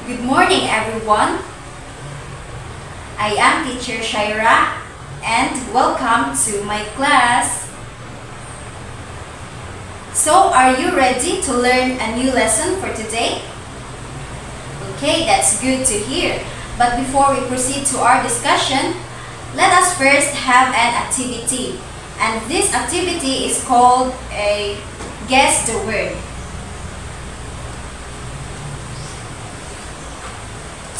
Good morning, everyone. I am teacher Shaira and welcome to my class. So, are you ready to learn a new lesson for today? Okay, that's good to hear. But before we proceed to our discussion, let us first have an activity. And this activity is called a Guess the Word.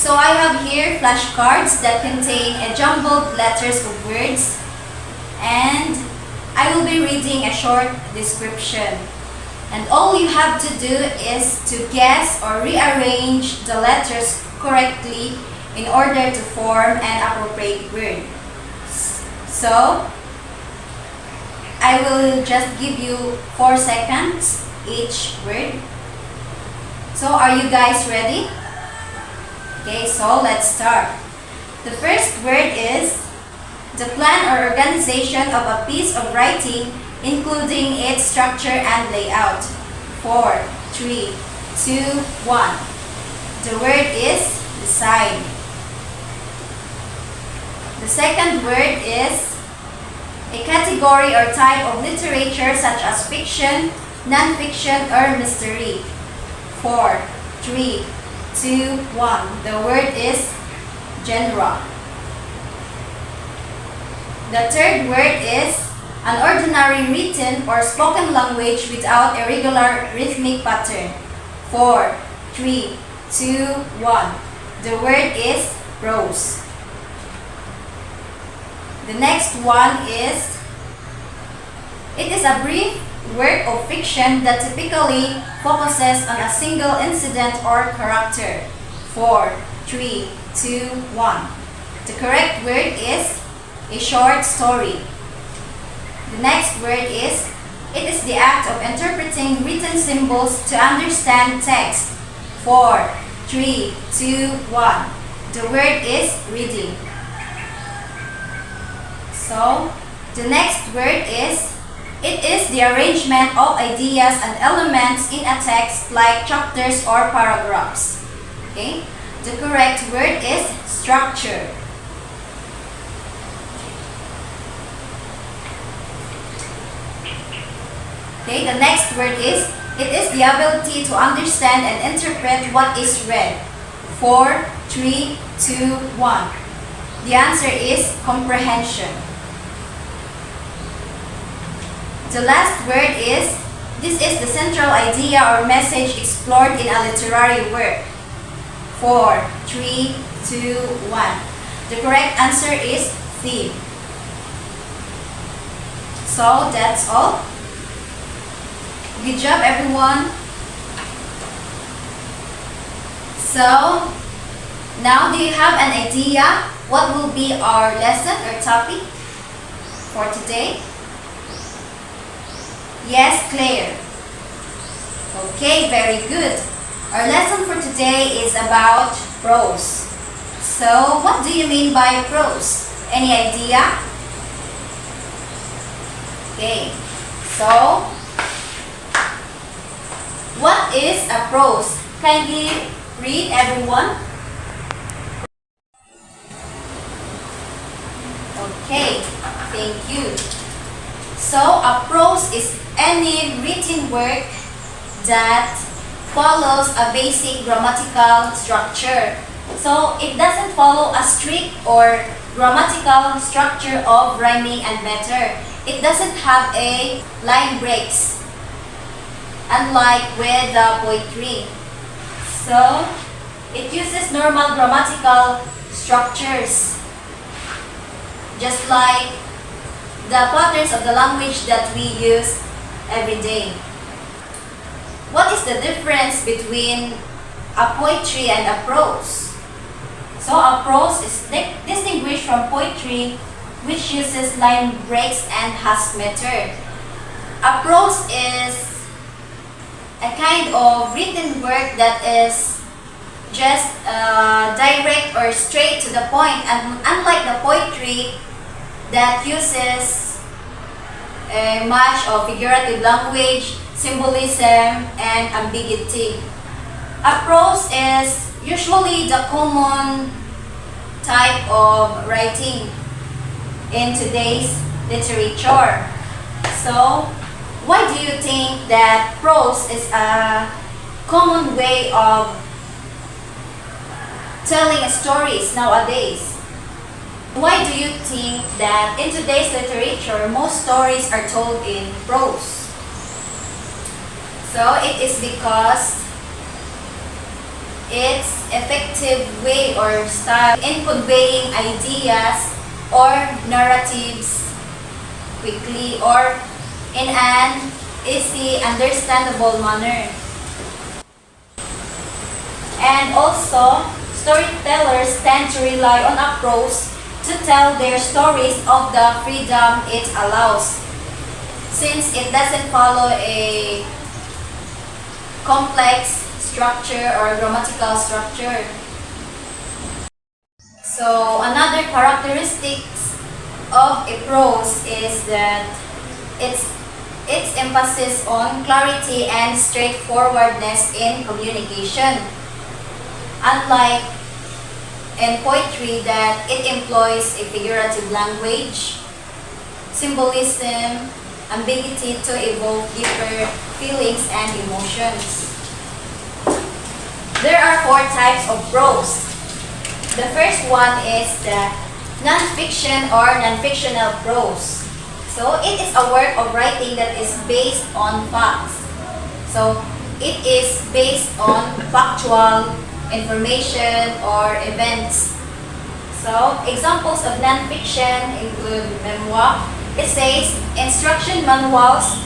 So I have here flashcards that contain a jumbled letters of words, and I will be reading a short description. And all you have to do is to guess or rearrange the letters correctly in order to form an appropriate word. So I will just give you 4 seconds each word. So are you guys ready? Okay, so let's start. The first word is the plan or organization of a piece of writing, including its structure and layout. 4, 3, 2, 1. The word is design. The second word is a category or type of literature such as fiction, non-fiction, or mystery. 4, 3, 2, 1. The word is genre. The third word is an ordinary written or spoken language without a regular rhythmic pattern. 4, 3, 2, 1. The word is prose. The next one is, it is a brief work of fiction that typically focuses on a single incident or character. 4, 3, 2, 1. The correct word is a short story. The next word is, it is the act of interpreting written symbols to understand text. 4, 3, 2, 1. The word is reading. So, the next word is, it is the arrangement of ideas and elements in a text like chapters or paragraphs. Okay? The correct word is structure. Okay, the next word is, it is the ability to understand and interpret what is read. 4, 3, 2, 1. The answer is comprehension. The last word is, this is the central idea or message explored in a literary work. 4, 3, 2, 1. The correct answer is theme. So that's all. Good job, everyone. So now, do you have an idea what will be our lesson or topic for today? Yes, Claire. Okay, very good. Our lesson for today is about prose. So, what do you mean by prose? Any idea? Okay, so what is a prose? Kindly read, everyone. Okay, thank you. So, a prose is any written work that follows a basic grammatical structure. So, it doesn't follow a strict or grammatical structure of rhyming and meter. It doesn't have a line breaks, unlike with the poetry. So, it uses normal grammatical structures, just like the patterns of the language that we use every day. What is the difference between a poetry and a prose? So a prose is distinguished from poetry, which uses line breaks and has meter. A prose is a kind of written work that is just direct or straight to the point, and unlike the poetry that uses much of figurative language, symbolism, and ambiguity. A prose is usually the common type of writing in today's literature. So, why do you think that prose is a common way of telling stories nowadays? Why do you think that in today's literature, most stories are told in prose? So, it is because its effective way or style in conveying ideas or narratives quickly or in an easy, understandable manner. And also, storytellers tend to rely on a prose to tell their stories of the freedom it allows, since it doesn't follow a complex structure or grammatical structure. So another characteristics of a prose is that its emphasis on clarity and straightforwardness in communication. Unlike in poetry that it employs a figurative language, symbolism, ambiguity to evoke deeper feelings and emotions. There are 4 types of prose. The first one is the non-fiction or non-fictional prose. So it is a work of writing that is based on facts. So it is based on factual information or events. So examples of non-fiction include memoir, essays, instruction manuals,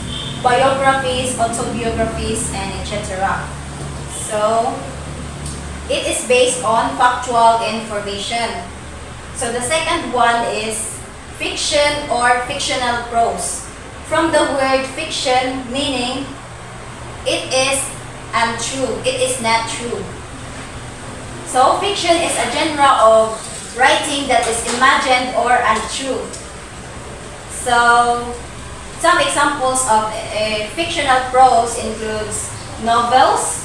biographies, autobiographies, and etc. So it is based on factual information. So the second one is fiction or fictional prose. From the word fiction, meaning it is untrue, it is not true. So fiction is a genre of writing that is imagined or untrue. So some examples of fictional prose includes novels,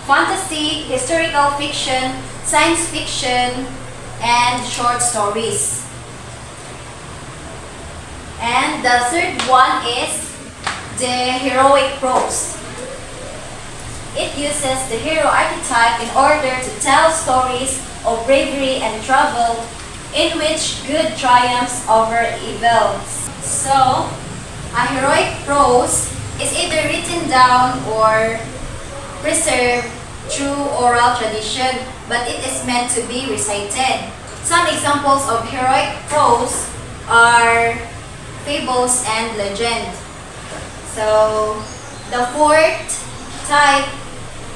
fantasy, historical fiction, science fiction, and short stories. And the third one is the heroic prose. It uses the hero archetype in order to tell stories of bravery and travel in which good triumphs over evil. So, a heroic prose is either written down or preserved through oral tradition, but it is meant to be recited. Some examples of heroic prose are fables and legend. So, the fourth type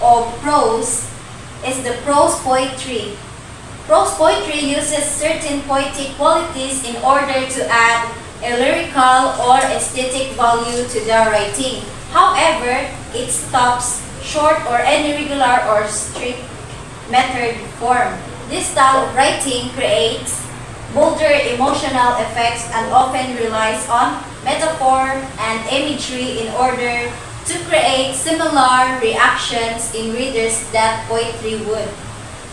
of prose is the prose poetry. Prose poetry uses certain poetic qualities in order to add a lyrical or aesthetic value to the writing. However, it stops short or any regular or strict method form. This style of writing creates bolder emotional effects and often relies on metaphor and imagery in order to create similar reactions in readers that poetry would.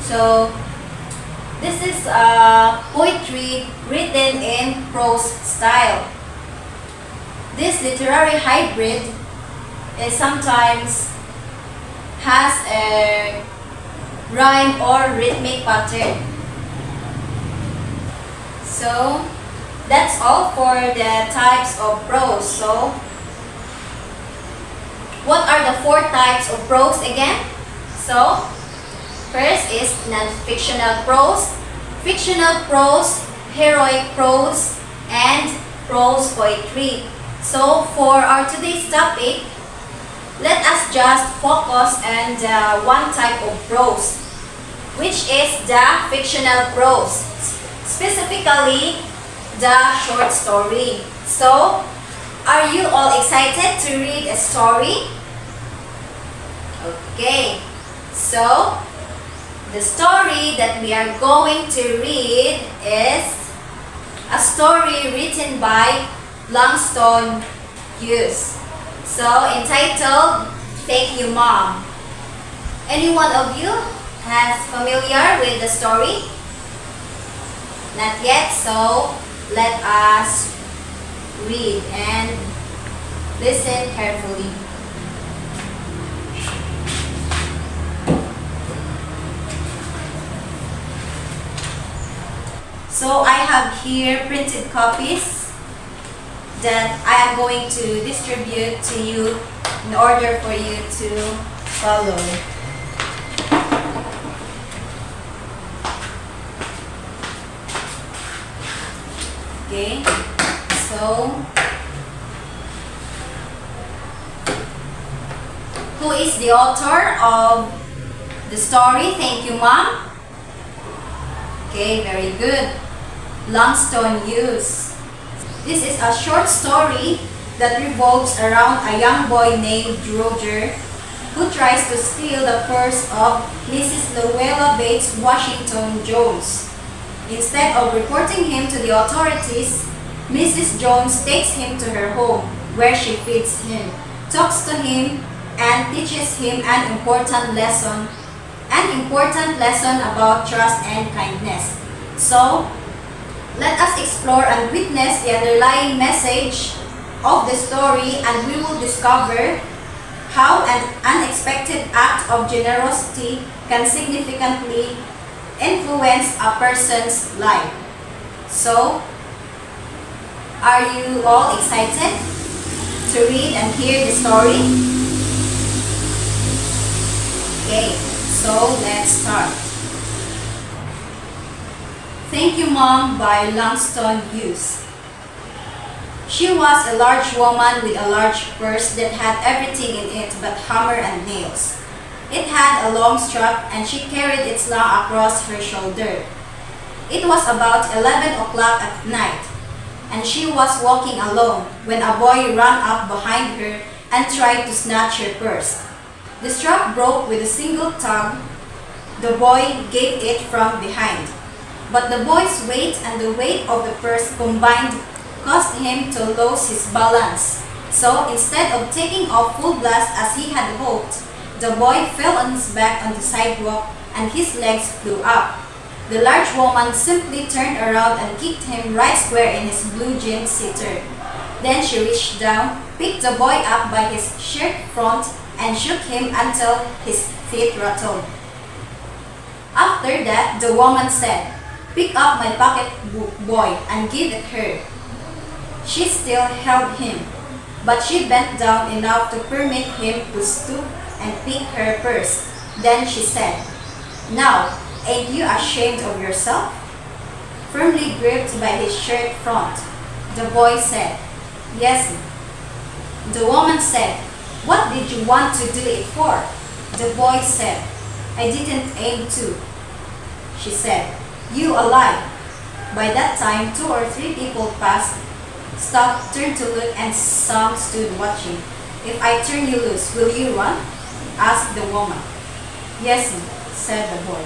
So, this is poetry written in prose style. This literary hybrid is sometimes has a rhyme or rhythmic pattern. So, that's all for the types of prose. So, what are the 4 types of prose again? So, first is non-fictional prose, fictional prose, heroic prose, and prose poetry. So, for our today's topic, let us just focus on the one type of prose, which is the fictional prose, specifically the short story. So, are you all excited to read a story? Okay, so the story that we are going to read is a story written by Langston Hughes. So, entitled, Thank You Mom. Any one of you has familiar with the story? Not yet, so let us read and listen carefully. So I have here printed copies that I am going to distribute to you in order for you to follow. Okay, so who is the author of the story? Thank you, Mom. Okay, very good. Langston Hughes. This is a short story that revolves around a young boy named Roger who tries to steal the purse of Mrs. Luella Bates Washington Jones. Instead of reporting him to the authorities, Mrs. Jones takes him to her home where she feeds him, talks to him, and teaches him an important lesson about trust and kindness. So, let us explore and witness the underlying message of the story, and we will discover how an unexpected act of generosity can significantly influence a person's life. So, are you all excited to read and hear the story? Okay, so let's start. Thank You Mom by Langston Hughes. She was a large woman with a large purse that had everything in it but hammer and nails. It had a long strap and she carried it slung across her shoulder. It was about 11 o'clock at night, and she was walking alone when a boy ran up behind her and tried to snatch her purse. The strap broke with a single tug. The boy gave it from behind, but the boy's weight and the weight of the purse combined caused him to lose his balance. So instead of taking off full blast as he had hoped, the boy fell on his back on the sidewalk and his legs flew up. The large woman simply turned around and kicked him right square in his blue jean seater. Then she reached down, picked the boy up by his shirt front, and shook him until his feet rattled. After that, the woman said, "Pick up my pocketbook, boy, and give it her." She still held him, but she bent down enough to permit him to stoop and pick her purse. Then she said, "Now, ain't you ashamed of yourself?" Firmly gripped by his shirt front, the boy said, "Yes." The woman said, "What did you want to do it for?" The boy said, "I didn't aim to." She said, "You a lie." By that time, 2 or 3 people passed, stopped, turned to look, and some stood watching. "If I turn you loose, will you run?" asked the woman. "Yes," said the boy.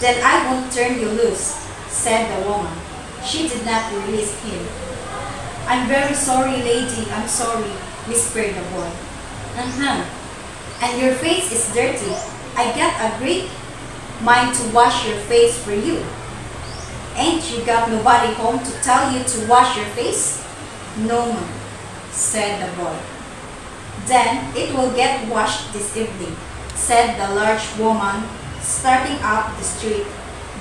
"Then I won't turn you loose," said the woman. She did not release him. "I'm very sorry, lady, I'm sorry," whispered the boy. And your face is dirty. I got a great mind to wash your face for you." "Ain't you got nobody home to tell you to wash your face?" "No, ma'am," said the boy. "Then it will get washed this evening," said the large woman, starting up the street,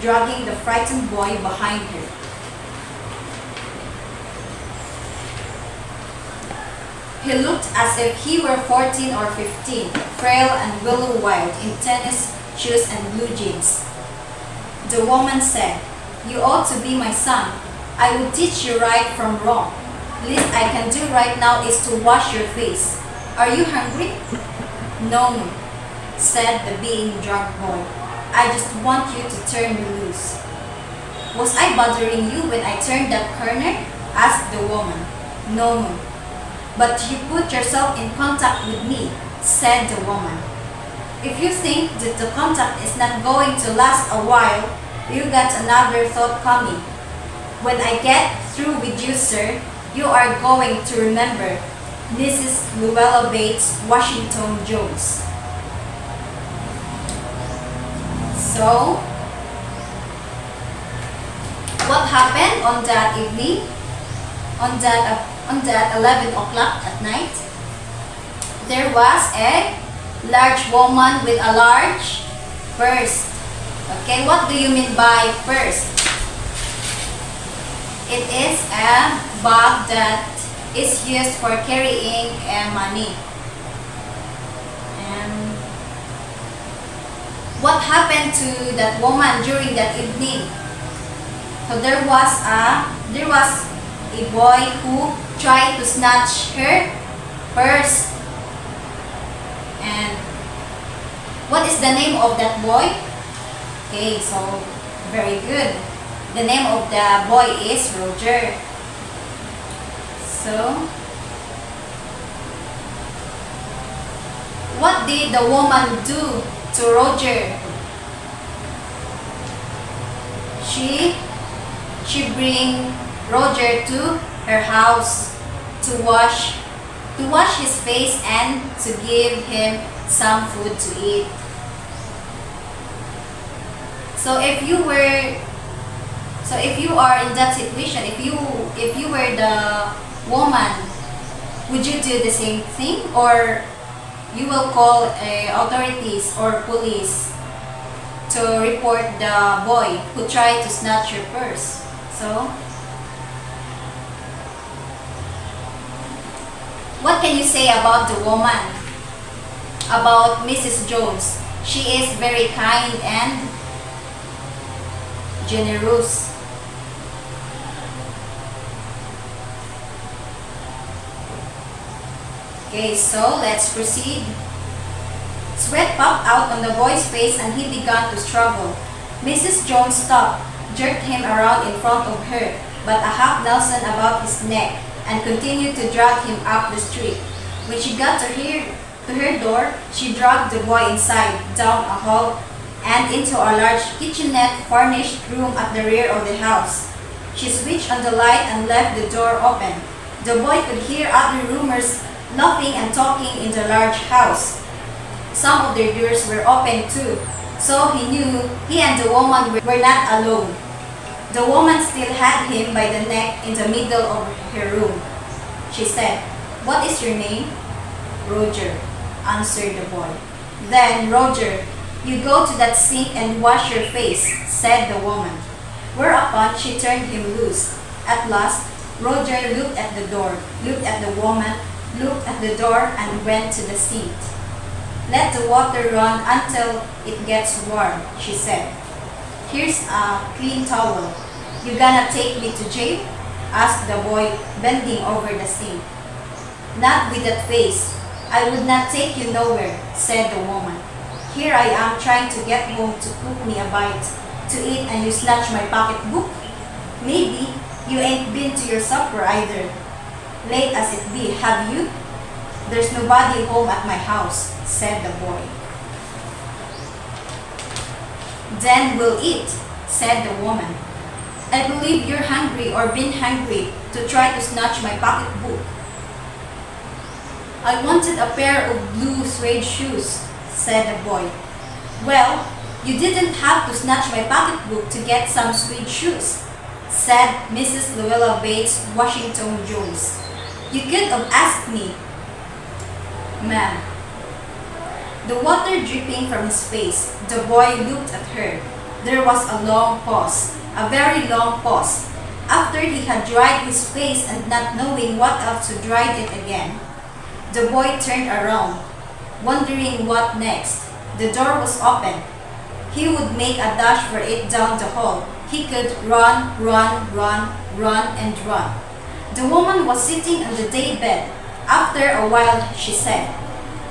dragging the frightened boy behind her. He looked as if he were 14 or 15, frail and willow-wild in tennis shoes and blue jeans. The woman said, "You ought to be my son. I will teach you right from wrong. Least I can do right now is to wash your face. Are you hungry?" "No, ma'am," said the being dragged boy. "I just want you to turn me loose." "Was I bothering you when I turned that corner?" asked the woman. "No, ma'am." "But you put yourself in contact with me," said the woman. "If you think that the contact is not going to last a while, you got another thought coming. When I get through with you, sir, you are going to remember Mrs. Luella Bates Washington Jones." So, what happened on that evening? On that 11 o'clock at night, there was a large woman with a large purse. Okay, what do you mean by purse? It is a bag that is used for carrying money. And what happened to that woman during that evening? So there was a boy who tried to snatch her purse. And what is the name of that boy? Okay, so very good. The name of the boy is Roger. So, what did the woman do to Roger? She bring Roger to her house to wash his face and to give him some food to eat. So if you are in that situation, if you were the woman, would you do the same thing, or you will call authorities or police to report the boy who tried to snatch your purse? So, what can you say about the woman? About Mrs. Jones? She is very kind and generous. Okay, so let's proceed. Sweat popped out on the boy's face and he began to struggle. Mrs. Jones stopped, jerked him around in front of her, but a half Nelson about his neck, and continued to drag him up the street. When she got to her door, she dragged the boy inside, down a hall, and into a large kitchenette-furnished room at the rear of the house. She switched on the light and left the door open. The boy could hear other roomers laughing and talking in the large house. Some of their doors were open too, so he knew he and the woman were not alone. The woman still had him by the neck in the middle of her room. She said, "What is your name?" "Roger," answered the boy. "Then, Roger, you go to that sink and wash your face," said the woman. Whereupon she turned him loose. At last, Roger looked at the door, looked at the woman, looked at the door, and went to the sink. "Let the water run until it gets warm," she said. "Here's a clean towel. You gonna take me to jail?" asked the boy, bending over the sink. "Not with that face. I would not take you nowhere," said the woman. "Here I am trying to get home to cook me a bite to eat and you snatch my pocketbook? Maybe you ain't been to your supper either. Late as it be, have you?" "There's nobody home at my house," said the boy. "Then we'll eat," said the woman. "I believe you're hungry or been hungry to try to snatch my pocketbook." "I wanted a pair of blue suede shoes," said the boy. "Well, you didn't have to snatch my pocketbook to get some suede shoes," said Mrs. Luella Bates Washington Jones. "You could have asked me, ma'am." The water dripping from his face, the boy looked at her. There was a long pause, a very long pause. After he had dried his face and not knowing what else to dry it again, the boy turned around, wondering what next. The door was open. He would make a dash for it down the hall. He could run, and run. The woman was sitting on the day bed. After a while, she said,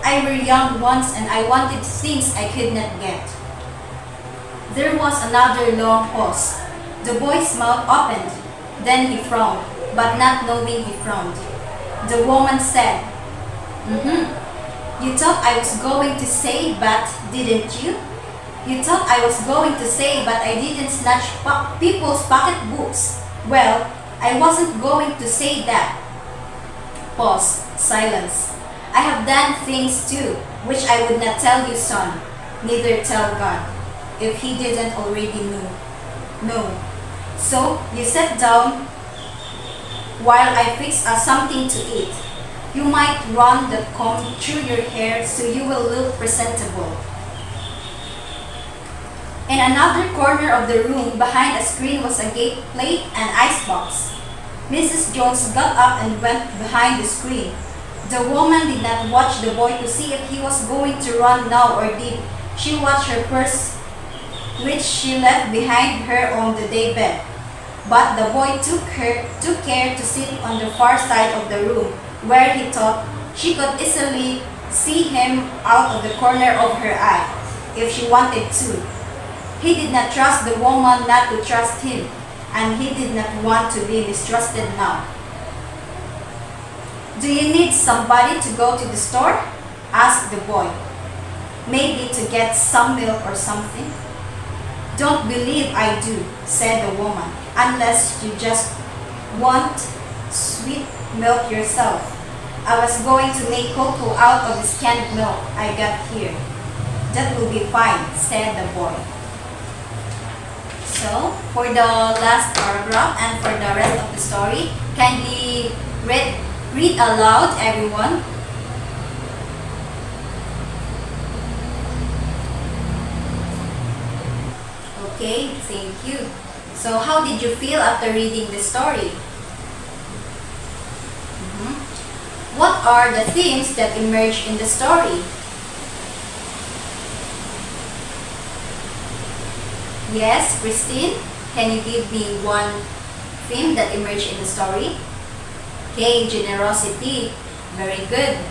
"I were young once and I wanted things I could not get." There was another long pause. The boy's mouth opened. Then he frowned, but not knowing he frowned. The woman said, "You thought I was going to say but, didn't you? You thought I was going to say but I didn't snatch people's pocketbooks. Well, I wasn't going to say that." Pause. Silence. "I have done things too, which I would not tell you, son, neither tell God." if he didn't already know. No. So, you sit down while I fix something to eat. You might run the comb through your hair so you will look presentable. In another corner of the room, behind a screen was a cake plate and icebox. Mrs. Jones got up and went behind the screen. The woman did not watch the boy to see if he was going to run now or did. She watched her purse, which she left behind her on the daybed. But the boy took care to sit on the far side of the room, where he thought she could easily see him out of the corner of her eye, if she wanted to. He did not trust the woman not to trust him, and he did not want to be mistrusted now. "Do you need somebody to go to the store?" asked the boy. "Maybe to get some milk or something?" "Don't believe I do," said the woman, "unless you just want sweet milk yourself. I was going to make cocoa out of the canned milk I got here." "That will be fine," said the boy. So, for the last paragraph and for the rest of the story, kindly read aloud, everyone. Okay, thank you. So, how did you feel after reading the story? What are the themes that emerge in the story? Yes, Christine, can you give me one theme that emerged in the story? Okay, generosity. Very good.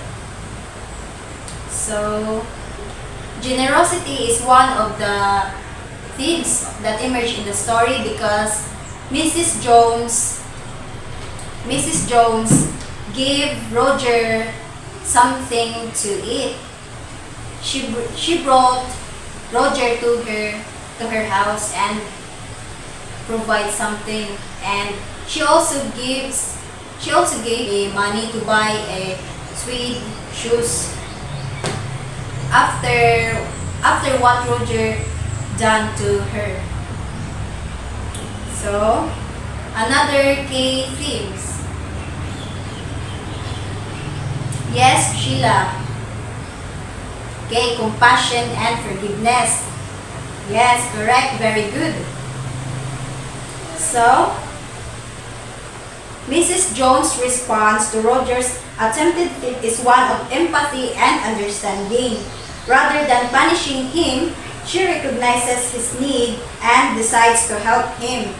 So, generosity is one of the themes that emerge in the story because Mrs. Jones gave Roger something to eat. She brought Roger to her house and provide something, and she also gave money to buy a suede shoes after what Roger done to her. So, another key themes. Yes, Sheila. Okay, compassion and forgiveness. Yes, correct. Very good. So, Mrs. Jones' response to Roger's attempted theft is one of empathy and understanding. Rather than punishing him, she recognizes his need and decides to help him.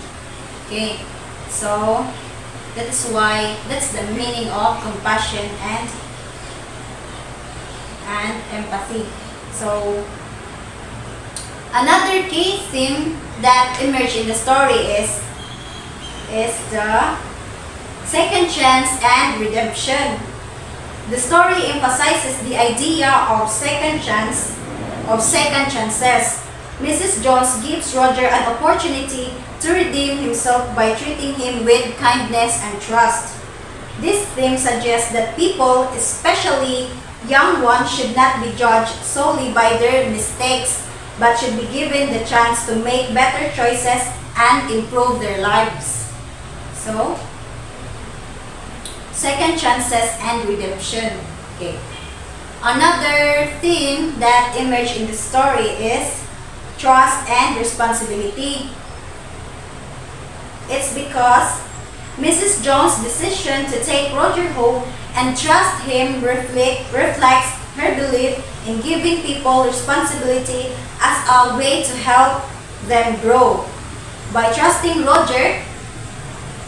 Okay, so that's the meaning of compassion and empathy. So, another key theme that emerged in the story is the second chance and redemption. The story emphasizes the idea of second chances. Mrs. Jones gives Roger an opportunity to redeem himself by treating him with kindness and trust. This theme suggests that people, especially young ones, should not be judged solely by their mistakes, but should be given the chance to make better choices and improve their lives. So, second chances and redemption. Okay. Another theme that emerged in the story is trust and responsibility. It's because Mrs. Jones' decision to take Roger home and trust him reflects her belief in giving people responsibility as a way to help them grow. By trusting Roger,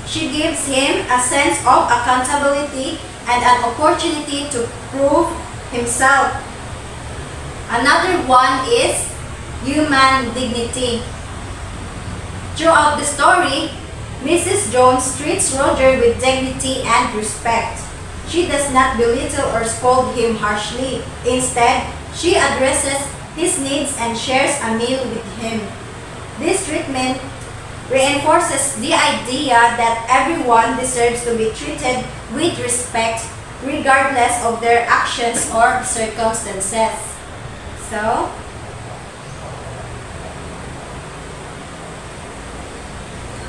she gives him a sense of accountability and an opportunity to prove himself. Another one is human dignity. Throughout the story, Mrs. Jones treats Roger with dignity and respect. She does not belittle or scold him harshly. Instead, she addresses his needs and shares a meal with him. This treatment reinforces the idea that everyone deserves to be treated with respect regardless of their actions or circumstances. So,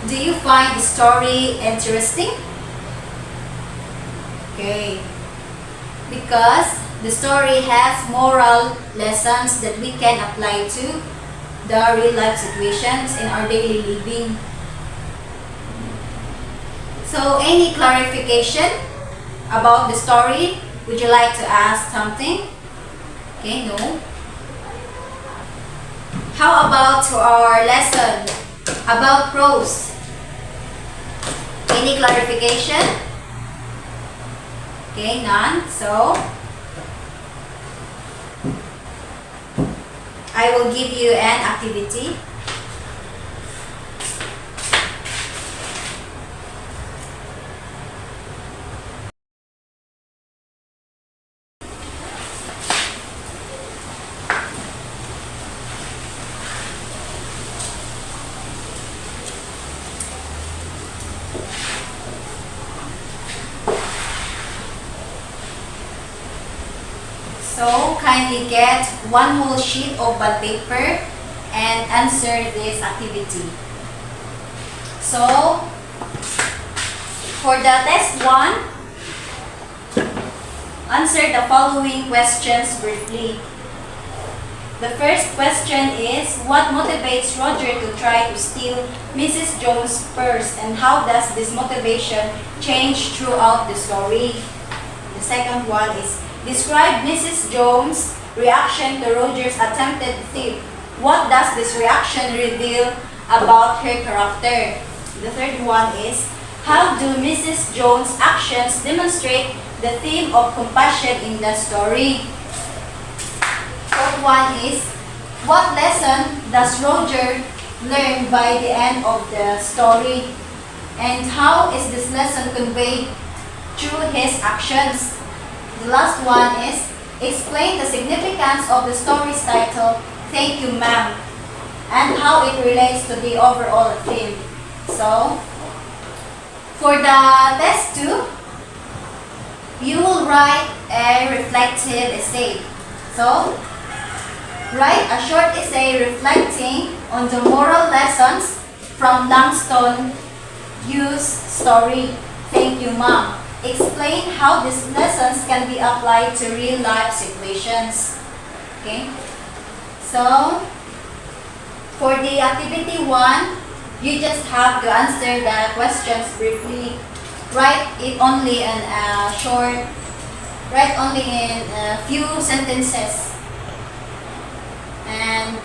Do you find the story interesting? Okay. Because the story has moral lessons that we can apply to the real life situations in our daily living. So, any clarification about the story? Would you like to ask something? Okay, no. How about our lesson about prose? Any clarification? Okay, none. So, I will give you an activity. So, kindly get one whole sheet of bond paper and answer this activity. So, for the test 1, answer the following questions briefly. The first question is, what motivates Roger to try to steal Mrs. Jones' purse, and how does this motivation change throughout the story? The second one is, describe Mrs. Jones' reaction to Roger's attempted theft. What does this reaction reveal about her character? The third one is, how do Mrs. Jones' actions demonstrate the theme of compassion in the story? Fourth one is, what lesson does Roger learn by the end of the story? And how is this lesson conveyed through his actions? The last one is, explain the significance of the story's title, Thank You Ma'am, and how it relates to the overall theme. So, for the test 2, you will write a reflective essay. So, write a short essay reflecting on the moral lessons from Langston Hughes' story, Thank You Mom. Explain how these lessons can be applied to real-life situations. Okay? So, for the activity 1, you just have to answer the questions briefly. Write it only in a short, write only in a few sentences. And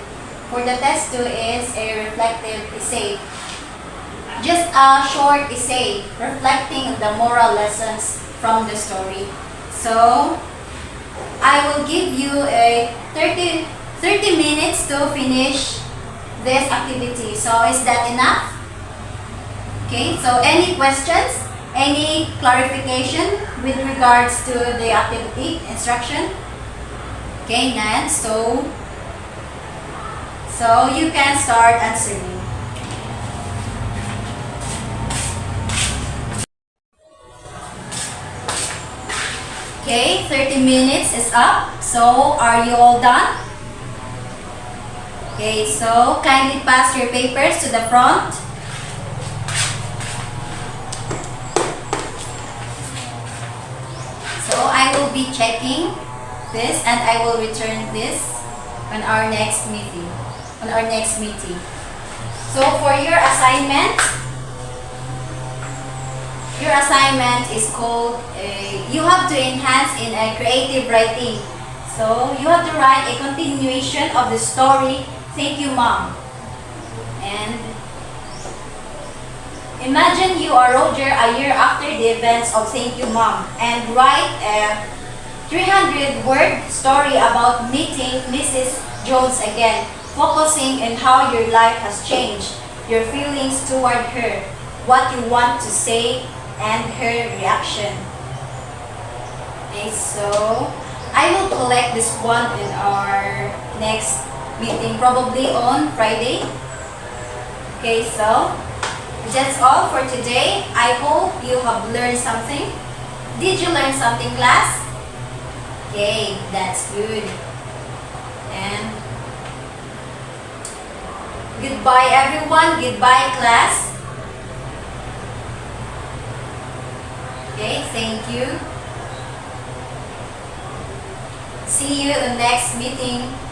for the test 2 is a reflective essay. Just a short essay reflecting the moral lessons from the story. So, I will give you a 30 minutes to finish this activity. So, is that enough? Okay, so any questions? Any clarification with regards to the activity instruction? Okay, Nan, so you can start answering. Okay, 30 minutes is up. So, are you all done? Okay, so kindly pass your papers to the front. So, I will be checking this and I will return this on our next meeting. So, for your assignment is called, you have to enhance in a creative writing. So, you have to write a continuation of the story, Thank You Mom. And imagine you are Roger a year after the events of Thank You Mom and write a 300-word story about meeting Mrs. Jones again, focusing on how your life has changed, your feelings toward her, what you want to say, and her reaction. Okay, so I will collect this one in our next meeting, probably on Friday. Okay, so that's all for today. I hope you have learned something. Did you learn something, class? Okay, that's good. And goodbye, everyone. Goodbye, class. Thank you. See you in the next meeting.